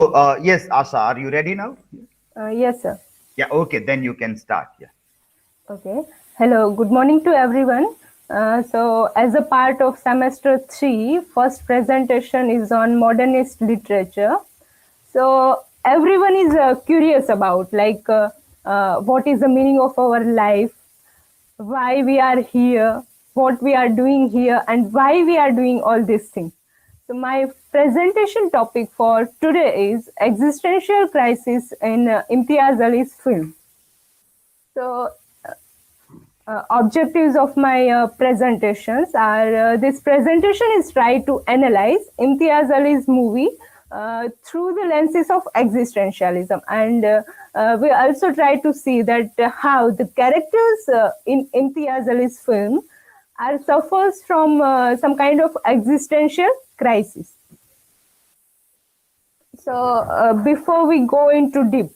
Yes, Asha, are you ready now? Yes, sir. Yeah, okay, then you can start. Yeah. Okay. Hello, good morning to everyone. As a part of semester 3, first presentation is on modernist literature. So, everyone is curious about what is the meaning of our life, why we are here, what we are doing here, and why we are doing all these things. So, my presentation topic for today is existential crisis in Imtiaz Ali's film. So, objectives of my presentations are this presentation is try to analyze Imtiaz Ali's movie through the lenses of existentialism, and we also try to see that how the characters in Imtiaz Ali's film are suffers from some kind of existential crisis. So before we go into deep,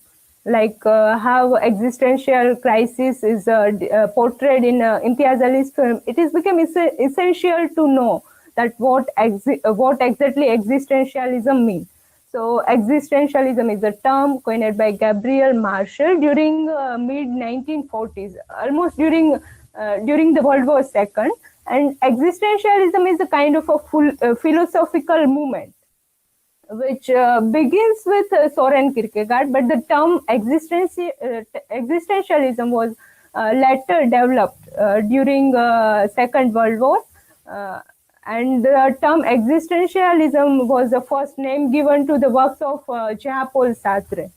how existential crisis is portrayed in Imtiaz Ali's film, it has become essential to know that what exactly existentialism means. So existentialism is a term coined by Gabriel Marshall during mid 1940s, almost during the World War II. And existentialism is a kind of a full philosophical movement which begins with Soren Kierkegaard, but the term existentialism was later developed during Second World War, uh, and the term existentialism was the first name given to the works of Jean-Paul Sartre.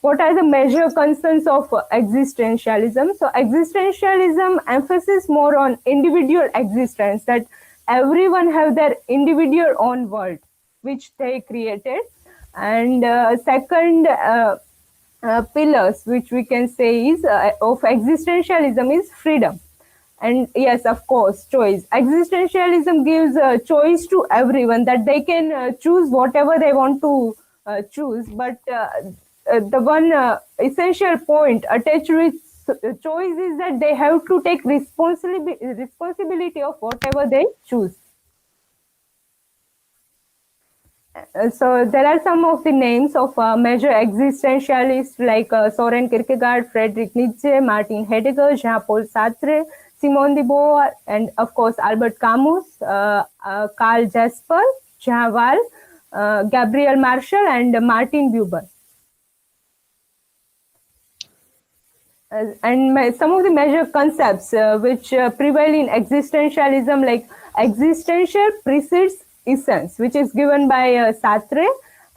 What are the major concerns of existentialism? So existentialism emphasis more on individual existence, that everyone have their individual own world which they created, and second pillars which we can say is of existentialism is freedom. And yes, of course, choice. Existentialism gives choice to everyone, that they can choose whatever they want to choose, but the one essential point attached with choice is that they have to take responsibility of whatever they choose. So there are some of the names of major existentialists like Soren Kierkegaard, Friedrich Nietzsche, Martin Heidegger, Jean-Paul Sartre, Simone de Beauvoir, and of course Albert Camus, Karl Jasper, Jean Wahl, Gabriel Marshall, and Martin Buber. Some of the major concepts which prevail in existentialism, like existential precedes essence, which is given by Sartre,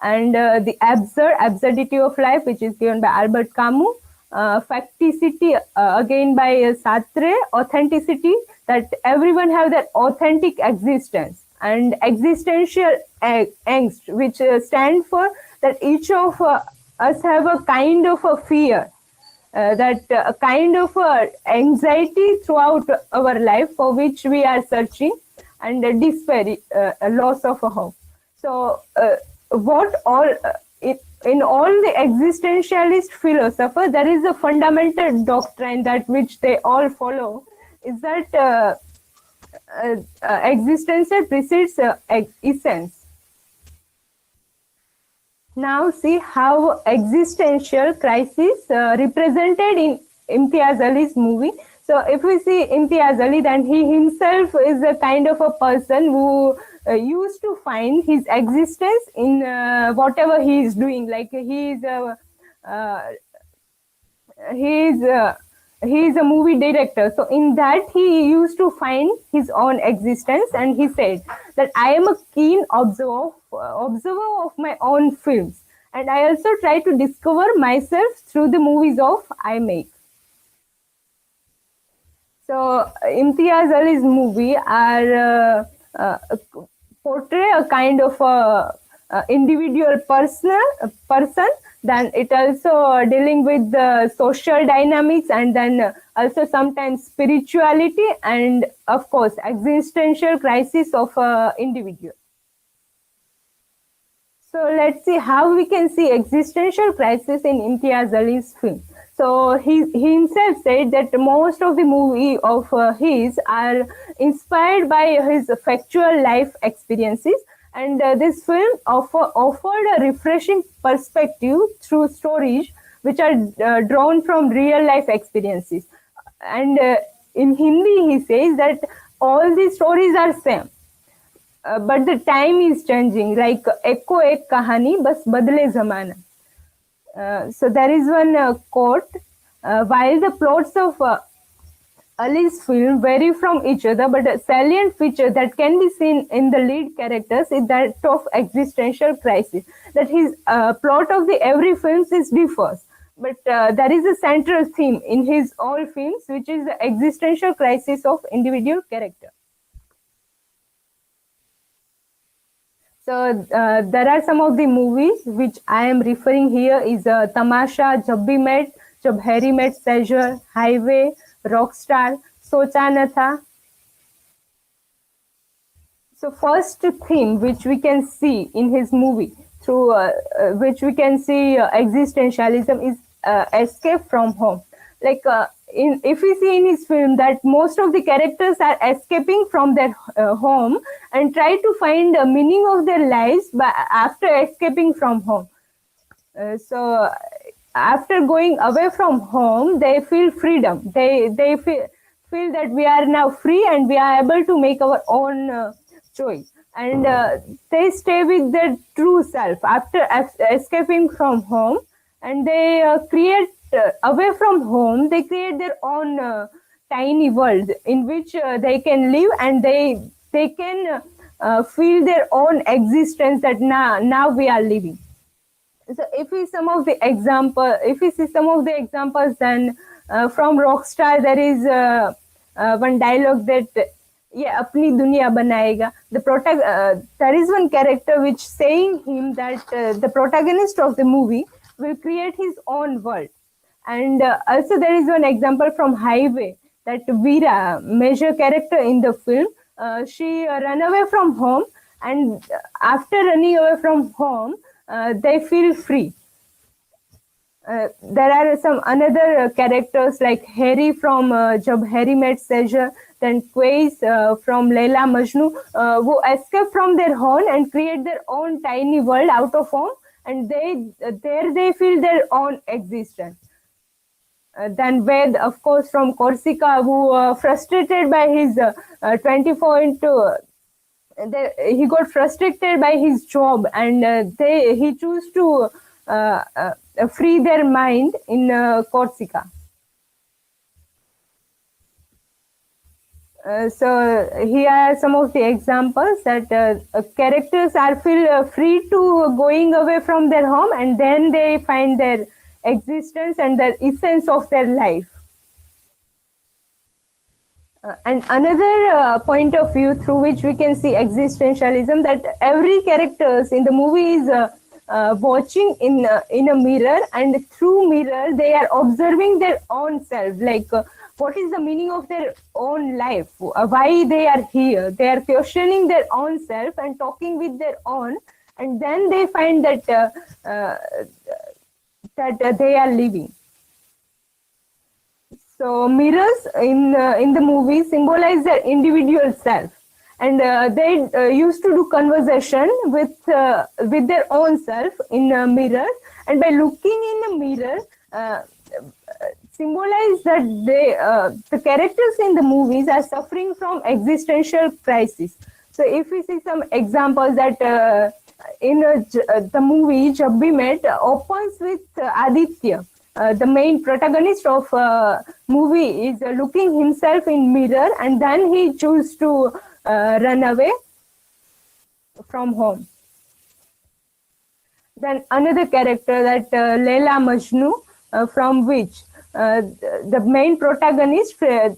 and the absurdity of life, which is given by Albert Camus, facticity again by Sartre, authenticity, that everyone have their authentic existence, and existential angst, which stand for that each of us have a kind of a fear, that kind of anxiety throughout our life for which we are searching, and despair, a loss of a hope. So, what all in all the existentialist philosophers, there is a fundamental doctrine that which they all follow, is that existential precedes essence. Now see how existential crisis represented in Imtiaz Ali's movie. So if we see Imtiaz Ali, then he himself is a kind of a person who used to find his existence in whatever he is doing. Like uh, he is a movie director. So in that he used to find his own existence, and he said that I am a keen observer of my own films, and I also try to discover myself through the movies of I make. So Imtiaz Ali's movie are portray a kind of individual person. Then it also dealing with the social dynamics, and then also sometimes spirituality, and of course existential crisis of individual. So let's see how we can see existential crisis in Imtiaz Ali's film. So he himself said that most of the movie of his are inspired by his factual life experiences, And this film offered a refreshing perspective through stories which are drawn from real life experiences. And in Hindi, he says that all these stories are same, but the time is changing. Like eko ek kahani, bas badle zamana. So there is one quote: while the plots of Ali's film vary from each other, but a salient feature that can be seen in the lead characters is that of existential crisis. That his plot of the every films is differs, but there is a central theme in his all films, which is the existential crisis of individual character. So there are some of the movies which I am referring here is Tamasha, Jab Bhi Met, Jab Harry Met Sejal, Highway, Rockstar, Socha Na Tha. So first theme which we can see in his movie through which we can see existentialism is escape from home. Like if we see in his film that most of the characters are escaping from their home and try to find a meaning of their lives after escaping from home. So after going away from home, they feel freedom. They feel that we are now free and we are able to make our own choice. And they stay with their true self after escaping from home, and they create away from home. They create their own tiny world in which they can live, and they can feel their own existence that now we are living. So if we see some of the examples, then from Rockstar there is one dialogue that ये अपनी दुनिया बनाएगा. There is one character which saying him that the protagonist of the movie will create his own world. And also there is one example from Highway that Veera, major character in the film, she ran away from home, and after running away from home, they feel free. There are some another characters like Harry from Jab Harry Met Sejal, then Quays from Laila Majnu, who escape from their home and create their own tiny world out of home, and they feel their own existence. Then Ved, of course, from Corsica, who frustrated by his 24 into he got frustrated by his job, and he chose to free their mind in Corsica. So here are some of the examples that characters are feel free to going away from their home, and then they find their existence and the essence of their life. And another point of view through which we can see existentialism, that every characters in the movie is watching in a mirror, and through mirror they are observing their own self, like what is the meaning of their own life, why they are here. They are questioning their own self and talking with their own, and then they find that they are living. So mirrors in the movie symbolize their individual self, and they used to do conversation with their own self in a mirror, and by looking in a mirror, symbolize that the characters in the movies are suffering from existential crisis. So if we see some examples that in the movie Jab Bhi Met opens with Aditya. The main protagonist of movie is looking himself in mirror, and then he chooses to run away from home. Then another character that Laila Majnu, from which the main protagonist in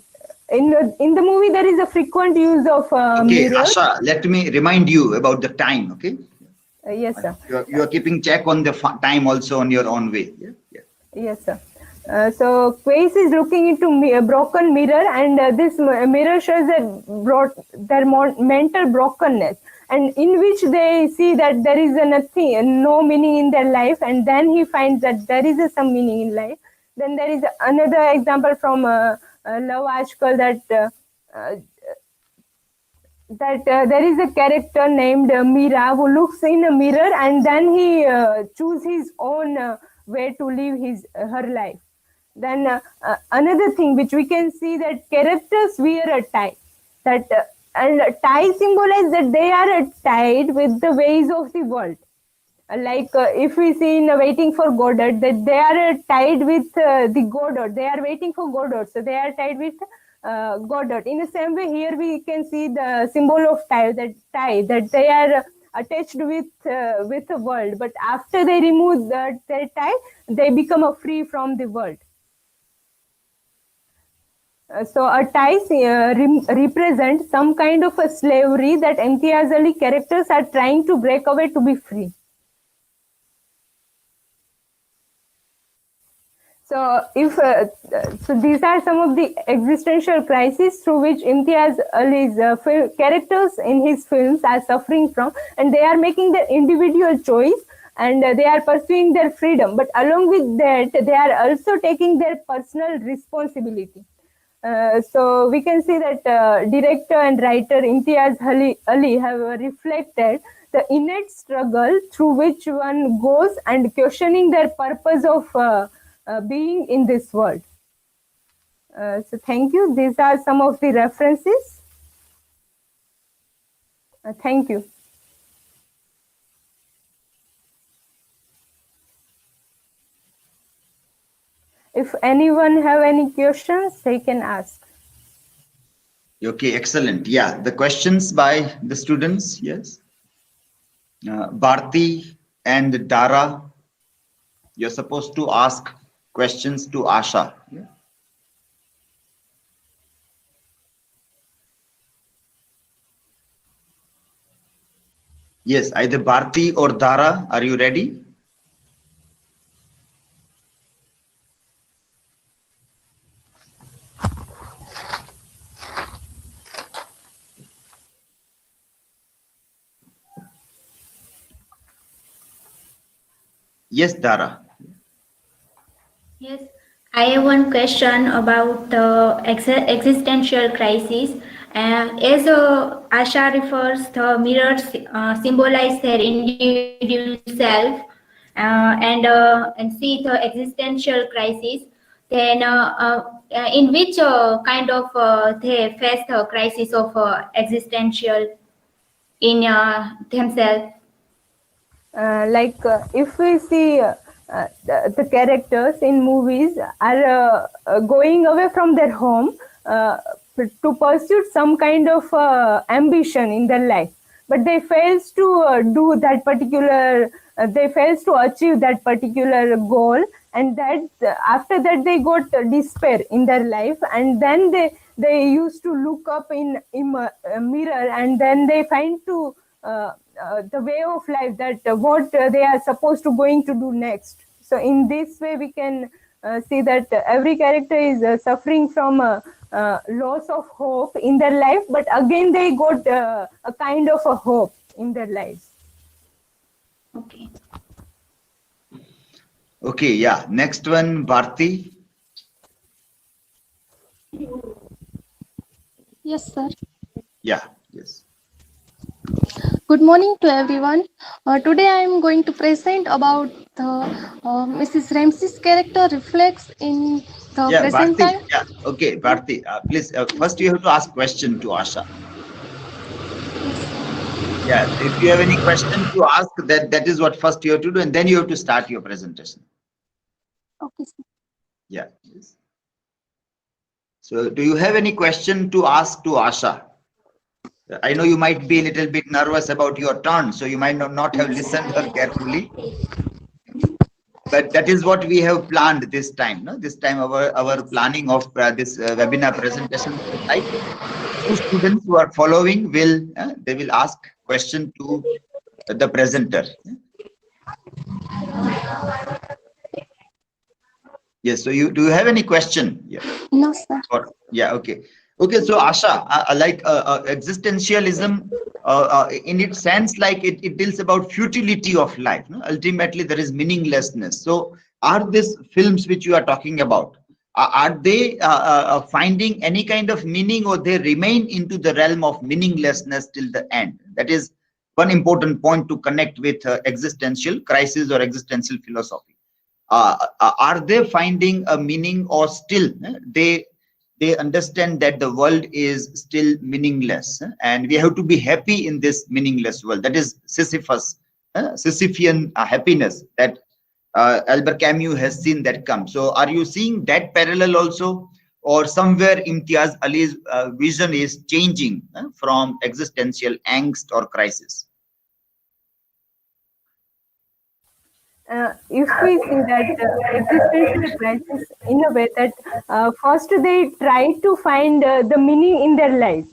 the movie there is a frequent use of mirror. Asha, let me remind you about the time. Okay. Yes, sir. You are keeping check on the time also on your own way. Yeah. Yeah. Yes, sir. So Quays is looking into a broken mirror, and this mirror shows their mental brokenness, and in which they see that there is nothing, no meaning in their life, and then he finds that there is some meaning in life. Then there is another example from Love Ajkal that that there is a character named Mira who looks in a mirror and then he choose his own way to live her life. Then another thing which we can see that characters wear a tie, that and tie symbolize that they are tied with the ways of the world. If we see in Waiting for Godot, that they are tied with the Godot. They are waiting for Godot, so they are tied with Godot. In the same way, here we can see the symbol of tie, that they are attached with the world. But after they remove their tie, they become free from the world. So a tie represents some kind of a slavery that Imtiaz Ali characters are trying to break away to be free. So these are some of the existential crises through which Imtiaz Ali's characters in his films are suffering from, and they are making their individual choice and they are pursuing their freedom. But along with that, they are also taking their personal responsibility. So we can see that director and writer Imtiaz Ali have reflected the innate struggle through which one goes and questioning their purpose of being in this world. So thank you. These are some of the references. Thank you. If anyone have any questions, they can ask. Okay, excellent. Yeah, the questions by the students, yes. Bharti and Dara, you're supposed to ask questions to Asha. Yeah? Yes, either Bharti or Dara, are you ready? Yes, Dara. Yes, I have one question about the existential crisis. As Asha refers, the mirrors symbolize their individual self, and see the existential crisis. Then, in which kind of they face the crisis of existential in themselves? If we see the characters in movies are going away from their home to pursue some kind of ambition in their life, but they fails to do that particular they fails to achieve that particular goal, and that after that they got despair in their life, and then they used to look up in a mirror, and then they find to the way of life, that what they are supposed to going to do next. So in this way we can see that every character is suffering from loss of hope in their life, but again they got a kind of a hope in their lives. Okay. Okay, yeah. Next one, Bharti. Yes, sir. Yeah, yes. Good morning to everyone. Today I am going to present about the Mrs. Ramsey's character reflects in the present Bharti. time. Yeah, okay, Bharti. Please, first you have to ask question to Asha. Yeah, if you have any question to ask, that is what first you have to do, and then you have to start your presentation. Okay, sir. Yeah. Yes. So, do you have any question to ask to Asha? I know you might be a little bit nervous about your turn, so you might not have listened her carefully. But that is what we have planned this time. No? This time our planning of this webinar presentation, like 2 students who are following will they will ask question to the presenter. Yes. So do you have any question? Yeah. No, sir. Yeah. Okay. Okay. So Asha, existentialism, in its sense, like it deals about futility of life. No? Ultimately, there is meaninglessness. So are these films which you are talking about? are they finding any kind of meaning, or they remain into the realm of meaninglessness till the end? That is one important point to connect with existential crisis or existential philosophy. Are they finding a meaning, or still they understand that the world is still meaningless, and we have to be happy in this meaningless world? That is Sisyphean happiness that Albert Camus has seen that come. So are you seeing that parallel also, or somewhere Imtiaz Ali's vision is changing from existential angst or crisis? If we see that existential crisis, in a way that first they try to find the meaning in their life.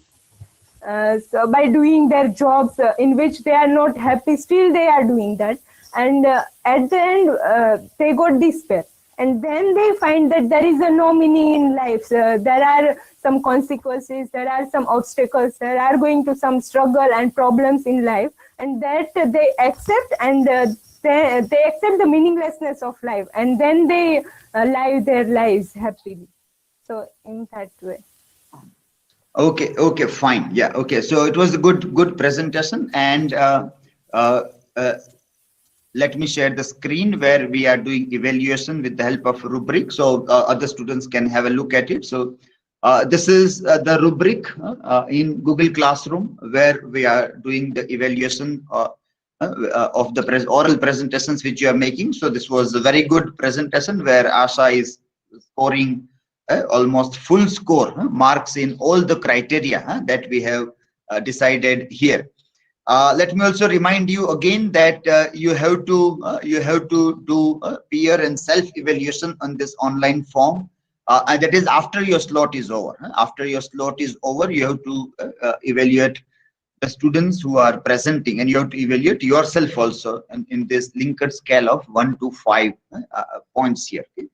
So by doing their jobs in which they are not happy, still they are doing that, and at the end they got despair, and then they find that there is no meaning in life. There are some consequences, there are some obstacles, there are going to some struggle and problems in life, and that they accept, and they accept the meaninglessness of life, and then they live their lives happily. So in that way. Okay, fine. Yeah, okay. So it was a good presentation, and let me share the screen where we are doing evaluation with the help of rubric, so other students can have a look at it. So this is the rubric in Google Classroom, where we are doing the evaluation of the oral presentations which you are making. So this was a very good presentation where Asha is scoring almost full score marks in all the criteria that we have decided here. Let me also remind you again that you have to do peer and self evaluation on this online form, and that is after your slot is over. After your slot is over, you have to evaluate the students who are presenting, and you have to evaluate yourself also in this Likert scale of 1 to 5 points here. Okay?